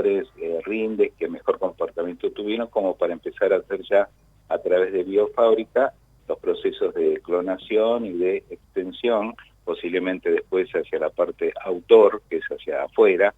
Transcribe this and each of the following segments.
mejores rindes, que mejor comportamiento tuvieron, como para empezar a hacer ya a través de biofábrica los procesos de clonación y de extensión, posiblemente después hacia la parte autor, que es hacia afuera,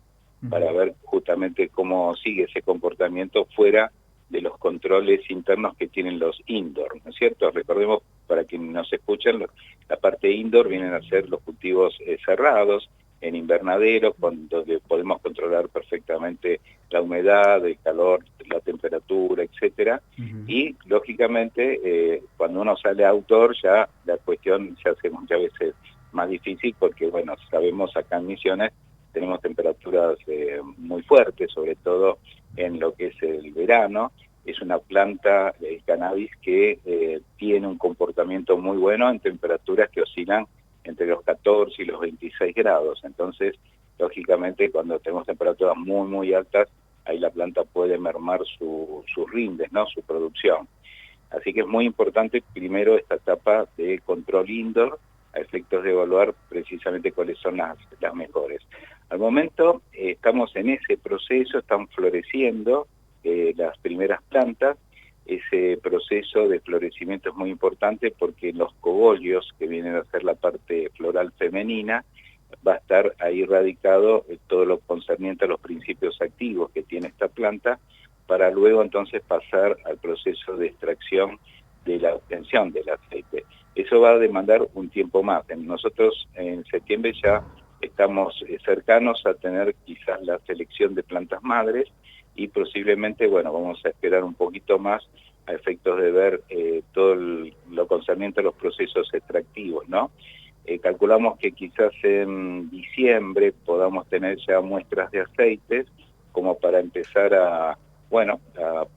para ver justamente cómo sigue ese comportamiento fuera de los controles internos que tienen los indoor, ¿no es cierto? Recordemos, para quienes nos escuchan, la parte indoor vienen a ser los cultivos cerrados, en invernadero, donde podemos controlar perfectamente la humedad, el calor, la temperatura, etcétera. Y, lógicamente, cuando uno sale outdoor, ya la cuestión se hace muchas veces más difícil, porque, bueno, sabemos acá en Misiones, tenemos temperaturas muy fuertes, sobre todo en lo que es el verano. Es una planta, el cannabis, que tiene un comportamiento muy bueno en temperaturas que oscilan entre los 14 y los 26 grados. Entonces, lógicamente, cuando tenemos temperaturas muy, muy altas, ahí la planta puede mermar sus rindes, ¿no? Su producción. Así que es muy importante, primero, esta etapa de control indoor, a efectos de evaluar precisamente cuáles son las mejores. Al momento estamos en ese proceso, están floreciendo las primeras plantas. Ese proceso de florecimiento es muy importante porque los cogollos, que vienen a ser la parte floral femenina, va a estar ahí radicado todo lo concerniente a los principios activos que tiene esta planta, para luego entonces pasar al proceso de extracción de la obtención del aceite. Eso va a demandar un tiempo más. Nosotros en septiembre ya estamos cercanos a tener quizás la selección de plantas madres, y posiblemente, bueno, vamos a esperar un poquito más a efectos de ver todo lo concerniente a los procesos extractivos, ¿no? Calculamos que quizás en diciembre podamos tener ya muestras de aceites, como para empezar a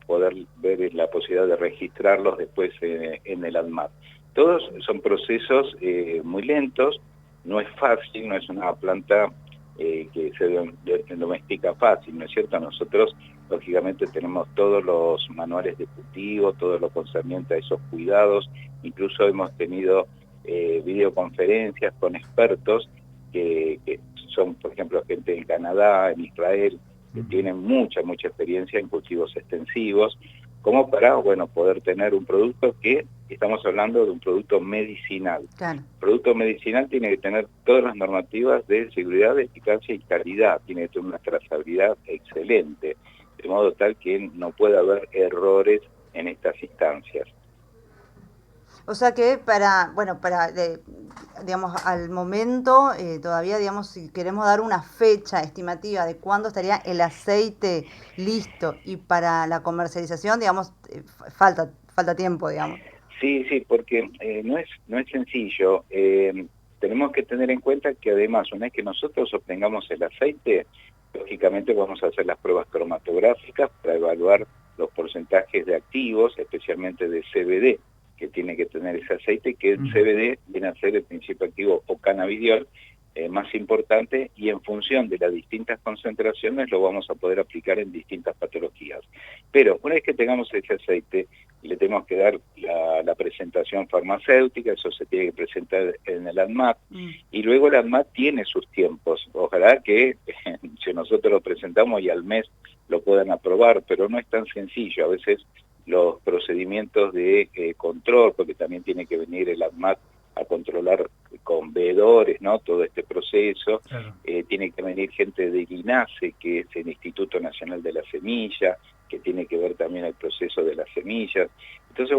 poder ver la posibilidad de registrarlos después en el ANMAT. Todos son procesos muy lentos, no es fácil, no es una planta que se domestica fácil, ¿no es cierto? Nosotros, lógicamente, tenemos todos los manuales de cultivo, todo lo concerniente a esos cuidados. Incluso hemos tenido videoconferencias con expertos que son, por ejemplo, gente en Canadá, en Israel, que tienen mucha experiencia en cultivos extensivos, como para, poder tener un producto que, estamos hablando de un producto medicinal. Claro. El producto medicinal tiene que tener todas las normativas de seguridad, eficacia y calidad, tiene que tener una trazabilidad excelente, de modo tal que no pueda haber errores en estas instancias. O sea que digamos, al momento, todavía, digamos, si queremos dar una fecha estimativa de cuándo estaría el aceite listo y para la comercialización, digamos, falta tiempo, digamos. Sí, porque no es sencillo. Tenemos que tener en cuenta que, además, una vez que nosotros obtengamos el aceite, lógicamente vamos a hacer las pruebas cromatográficas para evaluar los porcentajes de activos, especialmente de CBD, que tiene que tener ese aceite, que el CBD viene a ser el principio activo o cannabidiol más importante, y en función de las distintas concentraciones lo vamos a poder aplicar en distintas patologías. Pero una vez que tengamos ese aceite, le tenemos que dar la presentación farmacéutica, eso se tiene que presentar en el ANMAT, y luego el ANMAT tiene sus tiempos. Ojalá que si nosotros lo presentamos y al mes lo puedan aprobar, pero no es tan sencillo. A veces los procedimientos de control, porque también tiene que venir el ANMAT a controlar con veedores, ¿no? Todo este proceso. Claro. Tiene que venir gente del INASE, que es el Instituto Nacional de la Semilla, que tiene que ver también el proceso de las semillas. Entonces,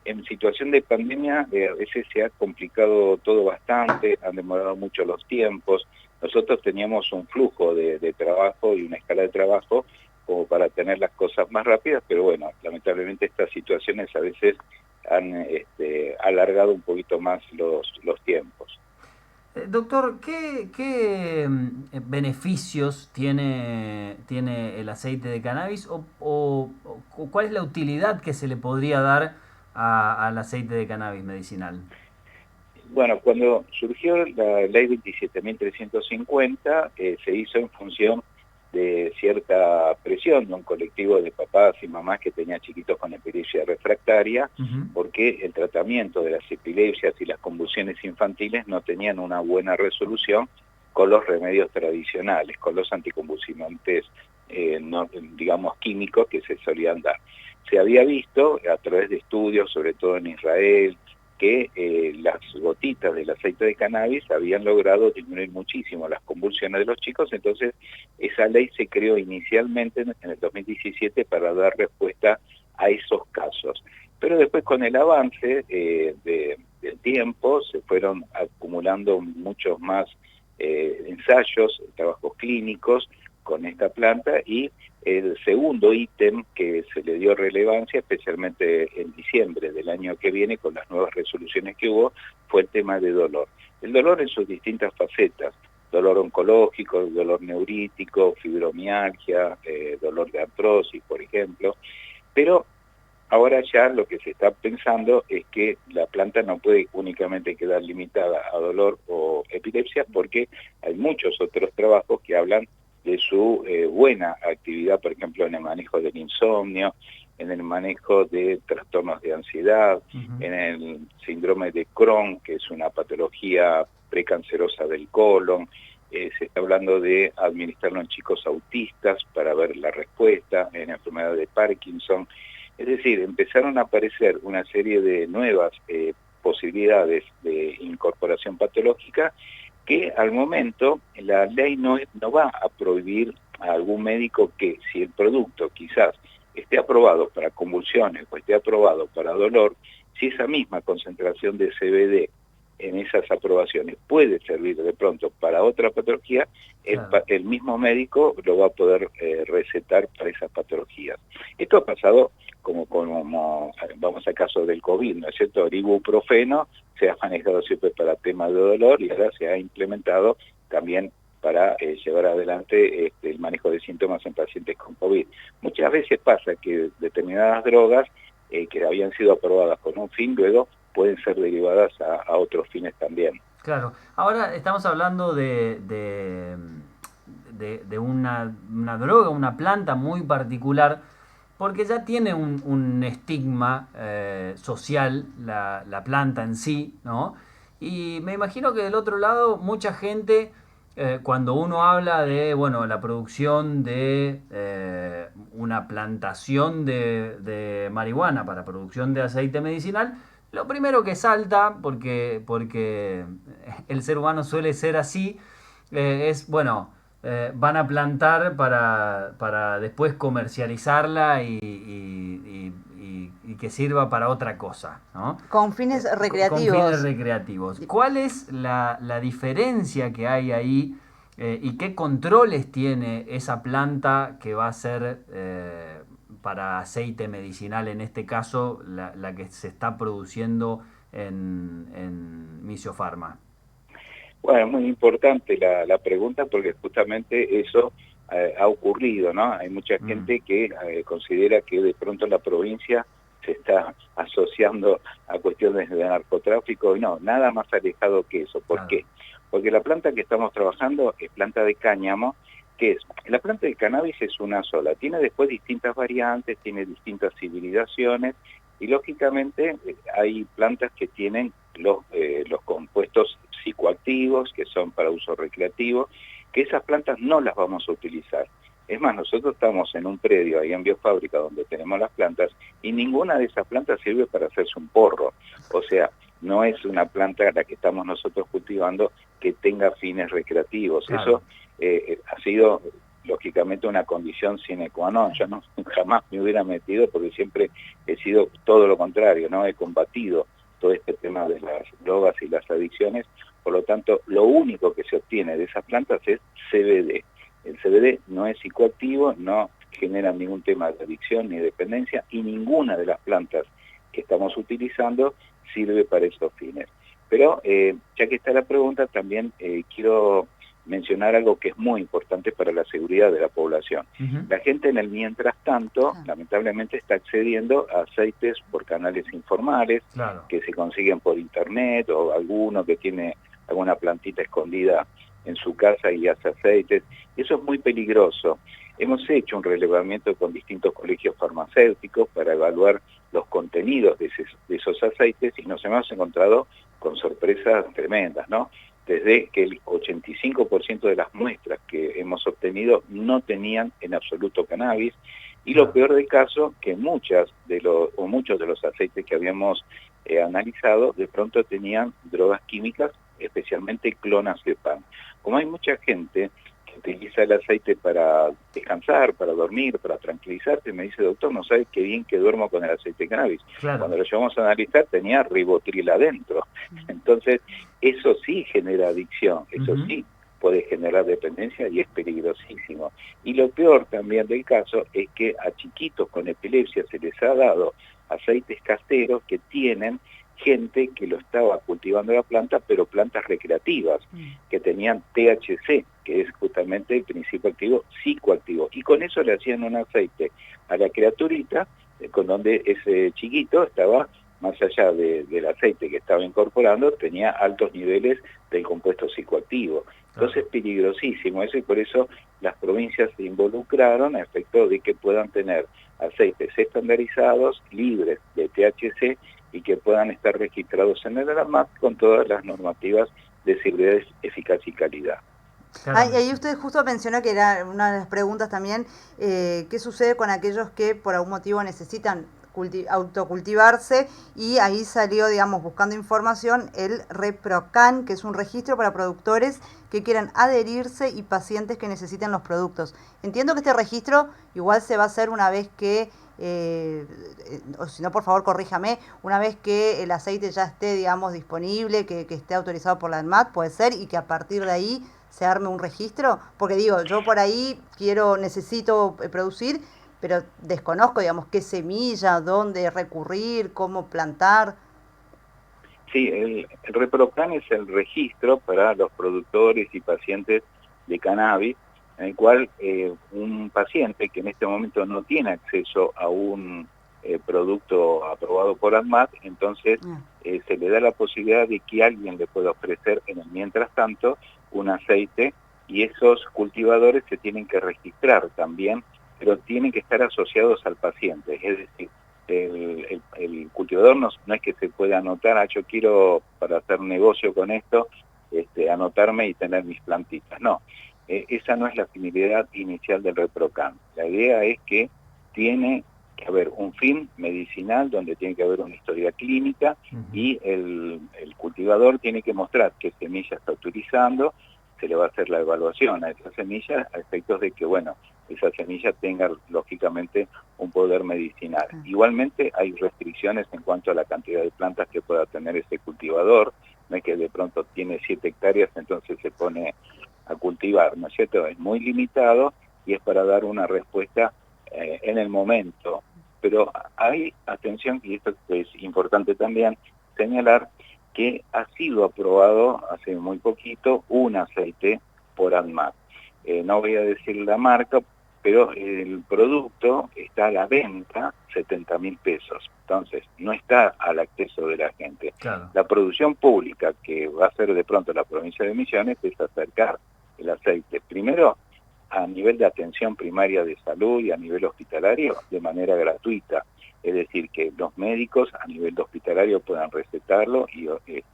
en situación de pandemia a veces se ha complicado todo bastante, han demorado mucho los tiempos. Nosotros teníamos un flujo de trabajo y una escala de trabajo como para tener las cosas más rápidas, pero lamentablemente estas situaciones a veces han alargado un poquito más los tiempos. Doctor, ¿qué beneficios tiene el aceite de cannabis o cuál es la utilidad que se le podría dar al aceite de cannabis medicinal? Bueno, cuando surgió la ley 27.350, se hizo en función de cierta presión de un colectivo de papás y mamás que tenía chiquitos con epilepsia refractaria, porque el tratamiento de las epilepsias y las convulsiones infantiles no tenían una buena resolución con los remedios tradicionales, con los anticonvulsivantes digamos, químicos que se solían dar. Se había visto a través de estudios, sobre todo en Israel, que las gotitas del aceite de cannabis habían logrado disminuir muchísimo las convulsiones de los chicos. Entonces esa ley se creó inicialmente en el 2017 para dar respuesta a esos casos. Pero después, con el avance del tiempo, se fueron acumulando muchos más ensayos, trabajos clínicos con esta planta, y el segundo ítem que se le dio relevancia, especialmente en diciembre del año que viene, con las nuevas resoluciones que hubo, fue el tema de dolor. El dolor en sus distintas facetas: dolor oncológico, dolor neurítico, fibromialgia, dolor de artrosis, por ejemplo. Pero ahora ya lo que se está pensando es que la planta no puede únicamente quedar limitada a dolor o epilepsia, porque hay muchos otros trabajos que hablan de su buena actividad, por ejemplo, en el manejo del insomnio, en el manejo de trastornos de ansiedad, en el síndrome de Crohn, que es una patología precancerosa del colon. Se está hablando de administrarlo en chicos autistas para ver la respuesta, en enfermedad de Parkinson. Es decir, empezaron a aparecer una serie de nuevas posibilidades de incorporación patológica, que al momento la ley no va a prohibir a algún médico que, si el producto quizás esté aprobado para convulsiones o esté aprobado para dolor, si esa misma concentración de CBD en esas aprobaciones puede servir de pronto para otra patología, claro, el mismo médico lo va a poder recetar para esas patologías. Esto ha pasado como vamos al caso del COVID, ¿no es cierto? El ibuprofeno se ha manejado siempre para temas de dolor, y ahora se ha implementado también para llevar adelante el manejo de síntomas en pacientes con COVID. Muchas veces pasa que determinadas drogas que habían sido aprobadas con un fin, luego pueden ser derivadas a otros fines también. Claro. Ahora estamos hablando de una droga, una planta muy particular, porque ya tiene un estigma social la planta en sí, ¿no? Y me imagino que del otro lado mucha gente, cuando uno habla de, bueno, la producción de una plantación de marihuana para producción de aceite medicinal, lo primero que salta, porque el ser humano suele ser así, es, bueno, van a plantar para después comercializarla y que sirva para otra cosa, ¿no? Con fines recreativos. Con fines recreativos. ¿Cuál es la diferencia que hay ahí y qué controles tiene esa planta que va a ser para aceite medicinal, en este caso la que se está produciendo en Misiofarma? Bueno, es muy importante la pregunta, porque justamente eso ha ocurrido, ¿no? Hay mucha gente que considera que de pronto la provincia se está asociando a cuestiones de narcotráfico, y no, nada más alejado que eso. ¿Por qué? Porque la planta que estamos trabajando es planta de cáñamo, que es, la planta de cannabis es una sola, tiene después distintas variantes, tiene distintas hibridaciones, y lógicamente hay plantas que tienen los compuestos psicoactivos, que son para uso recreativo, que esas plantas no las vamos a utilizar. Es más, nosotros estamos en un predio ahí en Biofábrica donde tenemos las plantas, y ninguna de esas plantas sirve para hacerse un porro. O sea, no es una planta la que estamos nosotros cultivando que tenga fines recreativos. Claro. Eso ha sido lógicamente una condición sine qua non. Yo jamás me hubiera metido, porque siempre he sido todo lo contrario, ¿no? He combatido todo este tema de las drogas y las adicciones. Por lo tanto, lo único que se obtiene de esas plantas es CBD. El CBD no es psicoactivo, no genera ningún tema de adicción ni dependencia, y ninguna de las plantas que estamos utilizando sirve para esos fines. Pero ya que está la pregunta, también quiero mencionar algo que es muy importante para la seguridad de la población. La gente en el mientras tanto, lamentablemente, está accediendo a aceites por canales informales, que se consiguen por internet, o alguno que tiene alguna plantita escondida en su casa y hace aceites. Eso es muy peligroso. Hemos hecho un relevamiento con distintos colegios farmacéuticos para evaluar los contenidos de esos aceites, y nos hemos encontrado con sorpresas tremendas, ¿no? desde que el 85% de las muestras que hemos obtenido no tenían en absoluto cannabis, y lo peor del caso, que muchos de los aceites que habíamos analizado, de pronto tenían drogas químicas, especialmente clonazepam. Como hay mucha gente que utiliza el aceite para descansar, para dormir, para tranquilizarse, me dice, doctor, no sabe qué bien que duermo con el aceite de cannabis. Claro. Cuando lo llevamos a analizar tenía ribotril adentro. Entonces, eso sí genera adicción, eso sí puede generar dependencia y es peligrosísimo. Y lo peor también del caso es que a chiquitos con epilepsia se les ha dado aceites caseros que tienen gente que lo estaba cultivando la planta, pero plantas recreativas, que tenían THC, que es justamente el principio activo psicoactivo. Y con eso le hacían un aceite a la criaturita, con donde ese chiquito estaba, más allá del aceite que estaba incorporando, tenía altos niveles del compuesto psicoactivo. Entonces es peligrosísimo eso, y por eso las provincias se involucraron a efecto de que puedan tener aceites estandarizados, libres de THC, y que puedan estar registrados en el ANMAT con todas las normativas de seguridad, eficacia y calidad. Ahí usted justo mencionó que era una de las preguntas también, ¿qué sucede con aquellos que por algún motivo necesitan autocultivarse? Y ahí salió, digamos, buscando información, el ReproCan, que es un registro para productores que quieran adherirse y pacientes que necesiten los productos. Entiendo que este registro igual se va a hacer una vez que, o si no, por favor, corríjame, una vez que el aceite ya esté, digamos, disponible, que esté autorizado por la ANMAT, puede ser, y que a partir de ahí se arme un registro, porque digo, yo por ahí necesito producir, pero desconozco, digamos, qué semilla, dónde recurrir, cómo plantar. Sí, el ReproCan es el registro para los productores y pacientes de cannabis, en el cual un paciente que en este momento no tiene acceso a un producto aprobado por ANMAT, entonces se le da la posibilidad de que alguien le pueda ofrecer en el mientras tanto un aceite, y esos cultivadores se tienen que registrar también, pero tienen que estar asociados al paciente, es decir, el cultivador no es que se pueda anotar, yo quiero para hacer negocio con esto, anotarme y tener mis plantitas. No, esa no es la finalidad inicial del ReproCan. La idea es que tiene que haber un fin medicinal donde tiene que haber una historia clínica, y el cultivador tiene que mostrar qué semilla está utilizando, se le va a hacer la evaluación a esa semilla a efectos de que, bueno, esa semilla tenga lógicamente un poder medicinal. Igualmente hay restricciones en cuanto a la cantidad de plantas que pueda tener ese cultivador, no es que de pronto tiene 7 hectáreas, entonces se pone a cultivar, ¿no es cierto? Es muy limitado y es para dar una respuesta en el momento. Pero hay, atención, y esto es importante también señalar, que ha sido aprobado hace muy poquito un aceite por ANMAT. No voy a decir la marca, pero el producto está a la venta 70.000 pesos. Entonces, no está al acceso de la gente. Claro. La producción pública que va a hacer de pronto la provincia de Misiones es acercar el aceite, primero, a nivel de atención primaria de salud y a nivel hospitalario, de manera gratuita. Es decir, que los médicos a nivel hospitalario puedan recetarlo y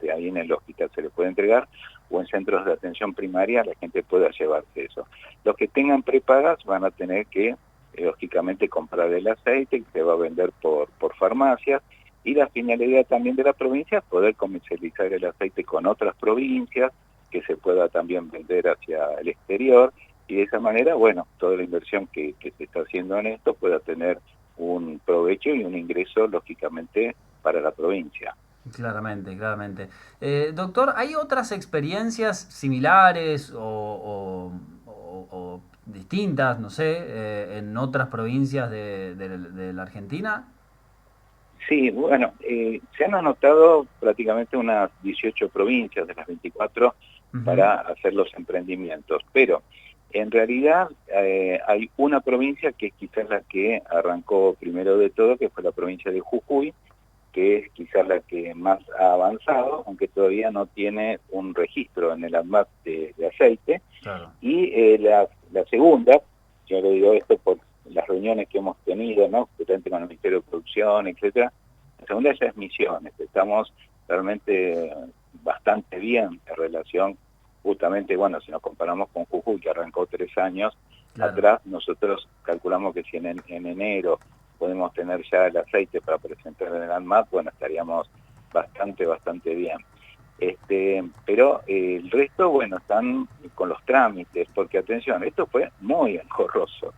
ahí en el hospital se le puede entregar, o en centros de atención primaria la gente pueda llevarse eso. Los que tengan prepagas van a tener que, lógicamente, comprar el aceite, que se va a vender por farmacias, y la finalidad también de la provincia es poder comercializar el aceite con otras provincias, que se pueda también vender hacia el exterior, y de esa manera, bueno, toda la inversión que se está haciendo en esto pueda tener un provecho y un ingreso, lógicamente, para la provincia. Claramente, claramente. Doctor, ¿hay otras experiencias similares o distintas, no sé, en otras provincias de la Argentina? Sí, bueno, se han anotado prácticamente unas 18 provincias de las 24 para hacer los emprendimientos, pero en realidad hay una provincia que es quizás la que arrancó primero de todo, que fue la provincia de Jujuy, que es quizás la que más ha avanzado, aunque todavía no tiene un registro en el ANMAT de aceite. Claro. Y la segunda, yo le digo esto por las reuniones que hemos tenido, ¿no?, justamente con el Ministerio de Producción, etcétera. La segunda ya es Misiones. Estamos realmente bastante bien en relación, justamente, bueno, si nos comparamos con Jujuy, que arrancó 3 años atrás, nosotros calculamos que si en enero podemos tener ya el aceite para presentar en el ANMAT, bueno, estaríamos bastante bien. Pero el resto, bueno, están con los trámites, porque atención, esto fue muy engorroso.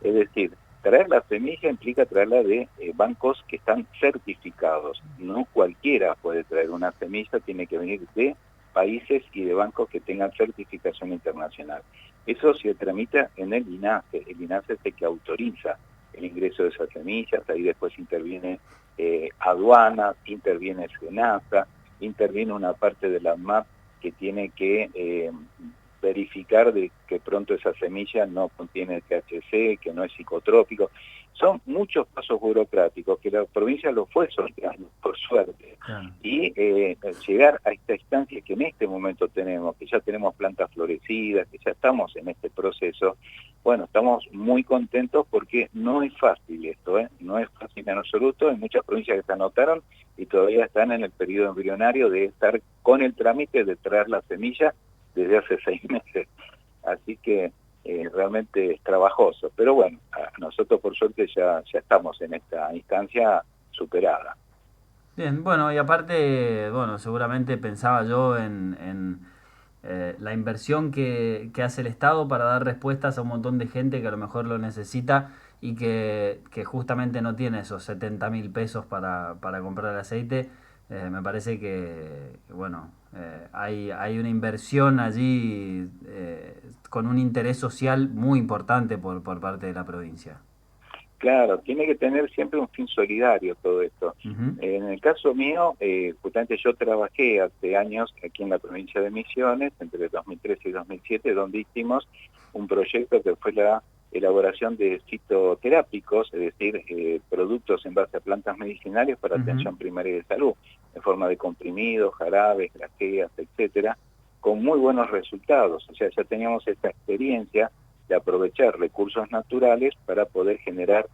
Es decir, traer la semilla implica traerla de bancos que están certificados. No cualquiera puede traer una semilla, tiene que venir de países y de bancos que tengan certificación internacional. Eso se tramita en el INASE. El INASE es el que autoriza el ingreso de esas semillas, ahí después interviene aduanas, interviene SENASA, interviene una parte de la ANMAT que tiene que verificar de que pronto esa semilla no contiene THC, que no es psicotrópico. Son muchos pasos burocráticos que la provincia lo fue sorteando, por suerte. Y llegar a esta instancia que en este momento tenemos, que ya tenemos plantas florecidas, que ya estamos en este proceso, bueno, estamos muy contentos porque no es fácil esto, no es fácil en absoluto. Hay muchas provincias que se anotaron y todavía están en el periodo embrionario de estar con el trámite de traer la semilla desde hace 6 meses. Así que realmente es trabajoso. Pero bueno, nosotros por suerte ya estamos en esta instancia superada. Bien, bueno, y aparte, bueno, seguramente pensaba yo en la inversión que hace el Estado para dar respuestas a un montón de gente que a lo mejor lo necesita y que justamente no tiene esos 70.000 pesos para comprar aceite. Me parece que bueno, hay una inversión allí con un interés social muy importante por parte de la provincia. Claro, tiene que tener siempre un fin solidario todo esto. En el caso mío, justamente yo trabajé hace años aquí en la provincia de Misiones, entre 2013 y 2007, donde hicimos un proyecto que fue la elaboración de fitoterápicos, es decir, productos en base a plantas medicinales para atención primaria de salud, en forma de comprimidos, jarabes, grajeas, etcétera, con muy buenos resultados. O sea, ya teníamos esta experiencia de aprovechar recursos naturales para poder generar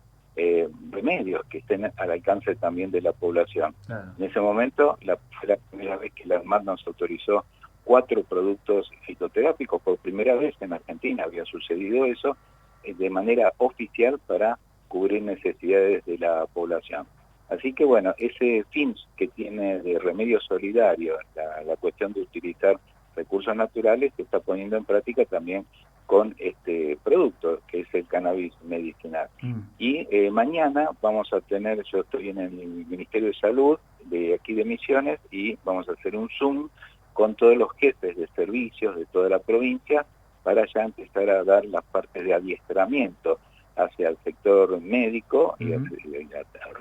remedios que estén al alcance también de la población. Claro. En ese momento, fue la primera vez que la ANMAT nos autorizó 4 productos fitoterápicos. Por primera vez en Argentina había sucedido eso de manera oficial para cubrir necesidades de la población. Así que bueno, ese fin que tiene de remedio solidario, la cuestión de utilizar recursos naturales, se está poniendo en práctica también con este producto, que es el cannabis medicinal. Y mañana vamos a tener, yo estoy en el Ministerio de Salud de aquí de Misiones, y vamos a hacer un Zoom con todos los jefes de servicios de toda la provincia para ya empezar a dar las partes de adiestramiento hacia el sector médico y al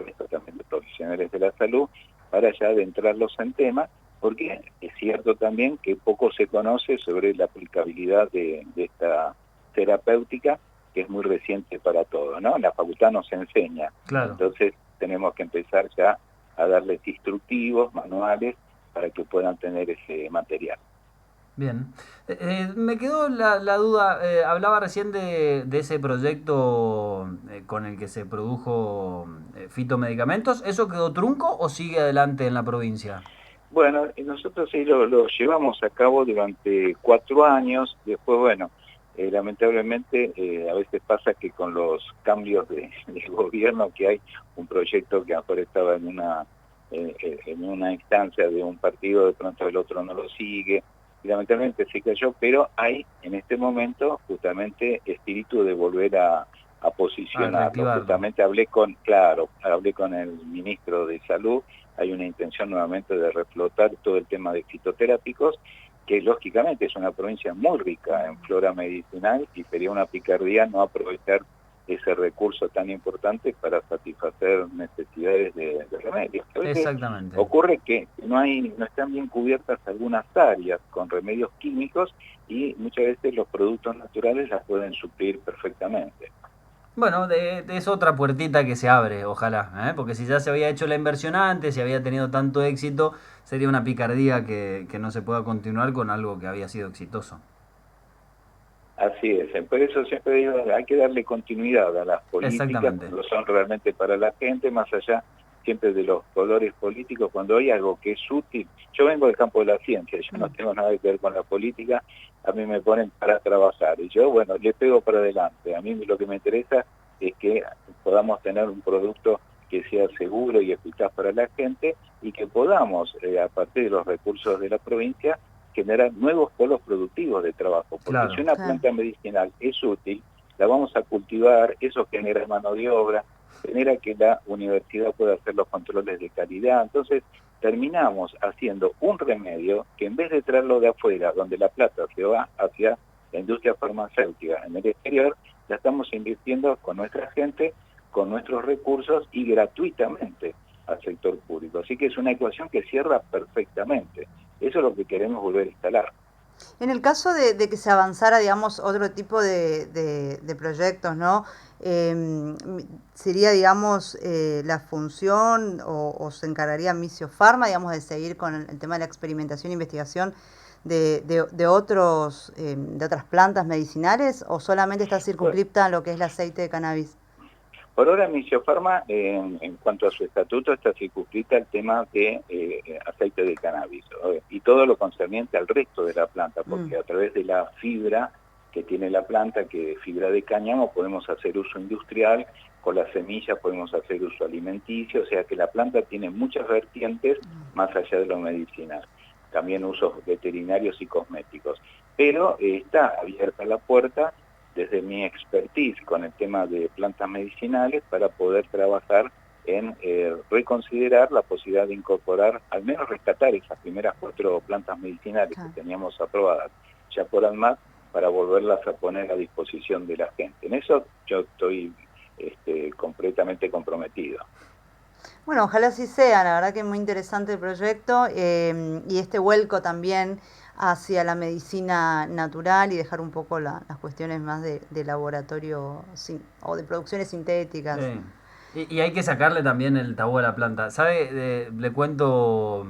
resto también de profesionales de la salud, para ya adentrarlos en temas, porque es cierto también que poco se conoce sobre la aplicabilidad de esta terapéutica, que es muy reciente para todos, ¿no? La facultad nos enseña, claro. Entonces tenemos que empezar ya a darles instructivos, manuales, para que puedan tener ese material. Bien. Me quedó la duda, hablaba recién de ese proyecto con el que se produjo fitomedicamentos. ¿Eso quedó trunco o sigue adelante en la provincia? Bueno, nosotros sí lo llevamos a cabo durante 4 años. Después, bueno, lamentablemente a veces pasa que con los cambios de gobierno, que hay un proyecto que ahora estaba en una instancia de un partido, de pronto el otro no lo sigue, y lamentablemente se cayó, pero hay en este momento justamente espíritu de volver a posicionarlo. Justamente hablé con el ministro de Salud. Hay una intención nuevamente de reflotar todo el tema de fitoterápicos, que lógicamente es una provincia muy rica en flora medicinal, y sería una picardía no aprovechar ese recurso tan importante para satisfacer necesidades de remedios. Exactamente. Ocurre que no están bien cubiertas algunas áreas con remedios químicos, y muchas veces los productos naturales las pueden suplir perfectamente. Bueno, es otra puertita que se abre, ojalá, porque si ya se había hecho la inversión antes, si había tenido tanto éxito, sería una picardía que no se pueda continuar con algo que había sido exitoso. Así es, por eso siempre digo, hay que darle continuidad a las políticas cuando son realmente para la gente, más allá siempre de los colores políticos, cuando hay algo que es útil. Yo vengo del campo de la ciencia, yo no tengo nada que ver con la política, a mí me ponen para trabajar y yo, bueno, le pego para adelante. A mí lo que me interesa es que podamos tener un producto que sea seguro y eficaz para la gente y que podamos, a partir de los recursos de la provincia, generar nuevos polos productivos de trabajo. Porque Claro. si una planta medicinal es útil, la vamos a cultivar, eso genera mano de obra, genera que la universidad pueda hacer los controles de calidad. Entonces, terminamos haciendo un remedio que en vez de traerlo de afuera, donde la plata se va hacia la industria farmacéutica en el exterior, la estamos invirtiendo con nuestra gente, con nuestros recursos y gratuitamente al sector público. Así que es una ecuación que cierra perfectamente. Eso es lo que queremos volver a instalar. En el caso de que se avanzara, digamos, otro tipo de proyectos, ¿no? Sería, digamos, la función o se encargaría Misiofarma, digamos, de seguir con el tema de la experimentación e investigación de otras plantas medicinales, o solamente está circunscripta a lo que es el aceite de cannabis. Por ahora, Misiofarma, en cuanto a su estatuto, está circunscrita al tema de aceite de cannabis, ¿no? Y todo lo concerniente al resto de la planta, porque a través de la fibra que tiene la planta, que es fibra de cáñamo, podemos hacer uso industrial, con las semillas podemos hacer uso alimenticio, o sea que la planta tiene muchas vertientes más allá de lo medicinal, también usos veterinarios y cosméticos. Pero está abierta la puerta desde mi expertise con el tema de plantas medicinales para poder trabajar en reconsiderar la posibilidad de incorporar, al menos rescatar esas primeras 4 plantas medicinales que teníamos aprobadas ya por ANMAT, para volverlas a poner a disposición de la gente. En eso yo estoy completamente comprometido. Bueno, ojalá así sea, la verdad que es muy interesante el proyecto y este vuelco también hacia la medicina natural y dejar un poco las cuestiones más de laboratorio o de producciones sintéticas. Sí. Y hay que sacarle también el tabú a la planta. ¿Sabe? Le cuento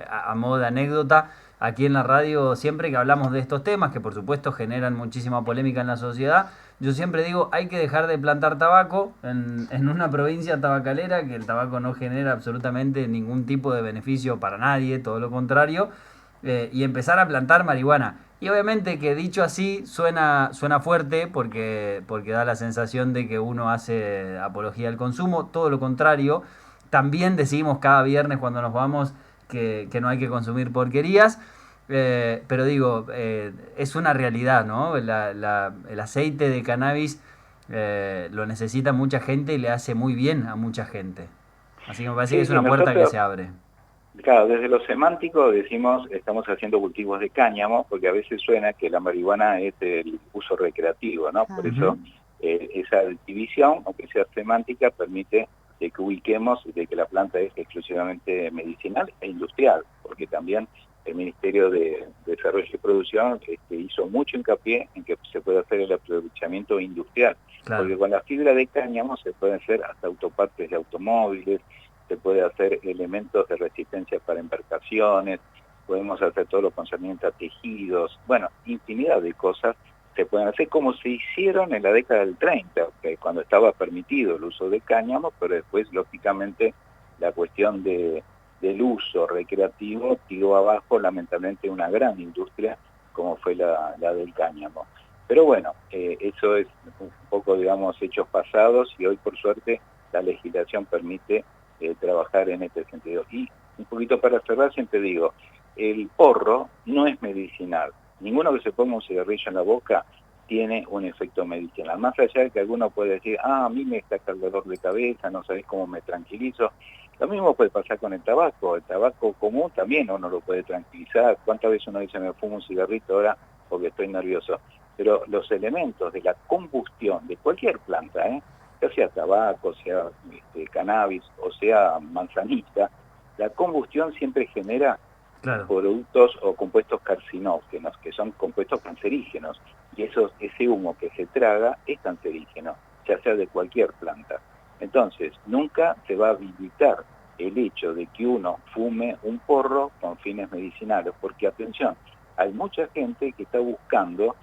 a modo de anécdota, aquí en la radio, siempre que hablamos de estos temas, que por supuesto generan muchísima polémica en la sociedad, yo siempre digo, hay que dejar de plantar tabaco en una provincia tabacalera, que el tabaco no genera absolutamente ningún tipo de beneficio para nadie, todo lo contrario, y empezar a plantar marihuana. Y obviamente que dicho así suena fuerte porque da la sensación de que uno hace apología al consumo, todo lo contrario. También decimos cada viernes cuando nos vamos que no hay que consumir porquerías, pero digo, es una realidad, ¿no? El aceite de cannabis lo necesita mucha gente y le hace muy bien a mucha gente. Así que me parece que es una puerta que se abre. Claro, desde lo semántico decimos, estamos haciendo cultivos de cáñamo, porque a veces suena que la marihuana es el uso recreativo, ¿no? Por eso esa división, aunque sea semántica, permite de que ubiquemos de que la planta es exclusivamente medicinal e industrial, porque también el Ministerio de Desarrollo y Producción hizo mucho hincapié en que se puede hacer el aprovechamiento industrial, porque con la fibra de cáñamo se pueden hacer hasta autopartes de automóviles, se puede hacer elementos de resistencia para embarcaciones, podemos hacer todo lo concerniente a tejidos, bueno, infinidad de cosas se pueden hacer como se hicieron en la década del 30, cuando estaba permitido el uso de cáñamo, pero después, lógicamente, la cuestión del uso recreativo tiró abajo, lamentablemente, una gran industria como fue la del cáñamo. Pero bueno, eso es un poco, digamos, hechos pasados y hoy, por suerte, la legislación permite trabajar en este sentido. Y un poquito para cerrar, siempre digo, el porro no es medicinal. Ninguno que se ponga un cigarrillo en la boca tiene un efecto medicinal. Más allá de que alguno puede decir, a mí me está el dolor de cabeza, no sabés cómo me tranquilizo. Lo mismo puede pasar con el tabaco. El tabaco común también uno lo puede tranquilizar. ¿Cuántas veces uno dice, me fumo un cigarrito ahora porque estoy nervioso? Pero los elementos de la combustión de cualquier planta, ya sea tabaco, sea cannabis o sea manzanita, la combustión siempre genera productos o compuestos carcinógenos, que son compuestos cancerígenos, y ese humo que se traga es cancerígeno, ya sea de cualquier planta. Entonces, nunca se va a habilitar el hecho de que uno fume un porro con fines medicinales, porque atención, hay mucha gente que está buscando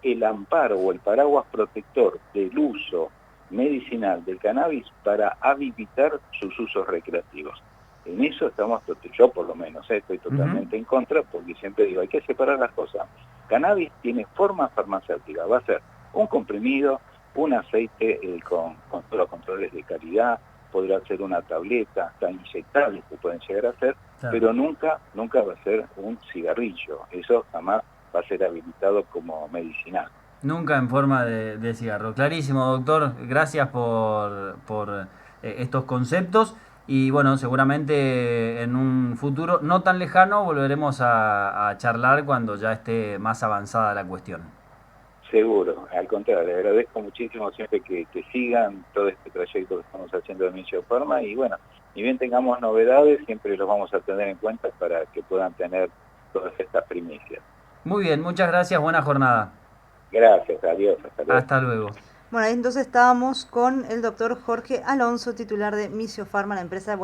el amparo o el paraguas protector del uso medicinal del cannabis para habilitar sus usos recreativos. En eso estamos, yo por lo menos, estoy totalmente en contra, porque siempre digo, hay que separar las cosas. Cannabis tiene forma farmacéutica, va a ser un comprimido, un aceite con todos los controles de calidad, podrá ser una tableta, hasta inyectables que pueden llegar a ser, claro, pero nunca va a ser un cigarrillo. Eso jamás va a ser habilitado como medicinal. Nunca en forma de cigarro. Clarísimo, doctor. Gracias por estos conceptos. Y bueno, seguramente en un futuro no tan lejano volveremos a charlar cuando ya esté más avanzada la cuestión. Seguro, al contrario, le agradezco muchísimo siempre que sigan todo este trayecto que estamos haciendo de Misiofarma y bueno, ni bien tengamos novedades, siempre los vamos a tener en cuenta para que puedan tener todas estas primicias. Muy bien, muchas gracias, buena jornada. Gracias, adiós, hasta luego. Hasta luego. Bueno, entonces estábamos con el doctor Jorge Alonso, titular de Misiofarma, la empresa,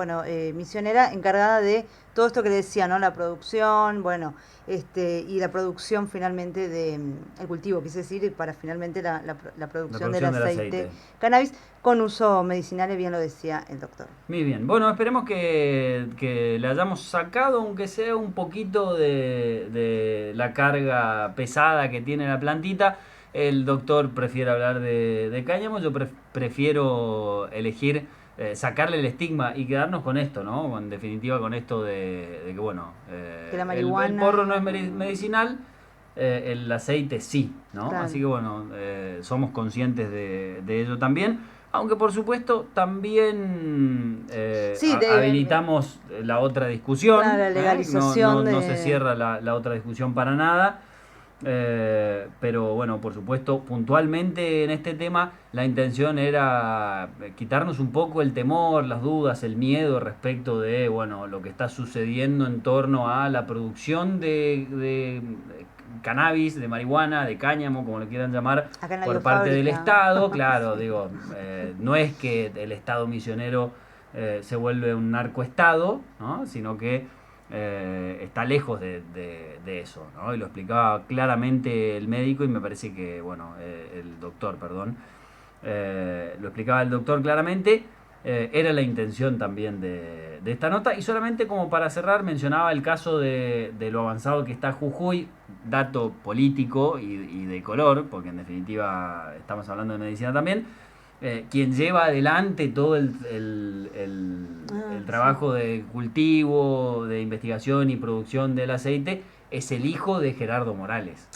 misionera, encargada de todo esto que le decía, ¿no? La producción, y la producción finalmente el cultivo, quise decir, para finalmente la producción del aceite cannabis con uso medicinal, bien lo decía el doctor. Muy bien, bueno, esperemos que le hayamos sacado, aunque sea un poquito de la carga pesada que tiene la plantita. El doctor prefiere hablar de cáñamo, yo prefiero elegir sacarle el estigma y quedarnos con esto, ¿no? En definitiva con esto de que, bueno, que la marihuana... el porro no es medicinal, el aceite sí, ¿no? Claro. Así que, bueno, somos conscientes de ello también. Aunque, por supuesto, también habilitamos la otra discusión. Claro, la legalización no se cierra la otra discusión para nada. Pero bueno, por supuesto, puntualmente en este tema la intención era quitarnos un poco el temor, las dudas, el miedo respecto de lo que está sucediendo en torno a la producción de cannabis, de marihuana, de cáñamo, como le quieran llamar, por parte del Estado. Claro, digo, no es que el Estado misionero se vuelve un narcoestado, ¿no? Sino que está lejos de eso, ¿no? Y lo explicaba claramente el médico y me parece que, el doctor, perdón, lo explicaba el doctor claramente, era la intención también de esta nota. Y solamente como para cerrar, mencionaba el caso de lo avanzado que está Jujuy, dato político y de color, porque en definitiva estamos hablando de medicina también. Quien lleva adelante todo el trabajo de cultivo, de investigación y producción del aceite es el hijo de Gerardo Morales.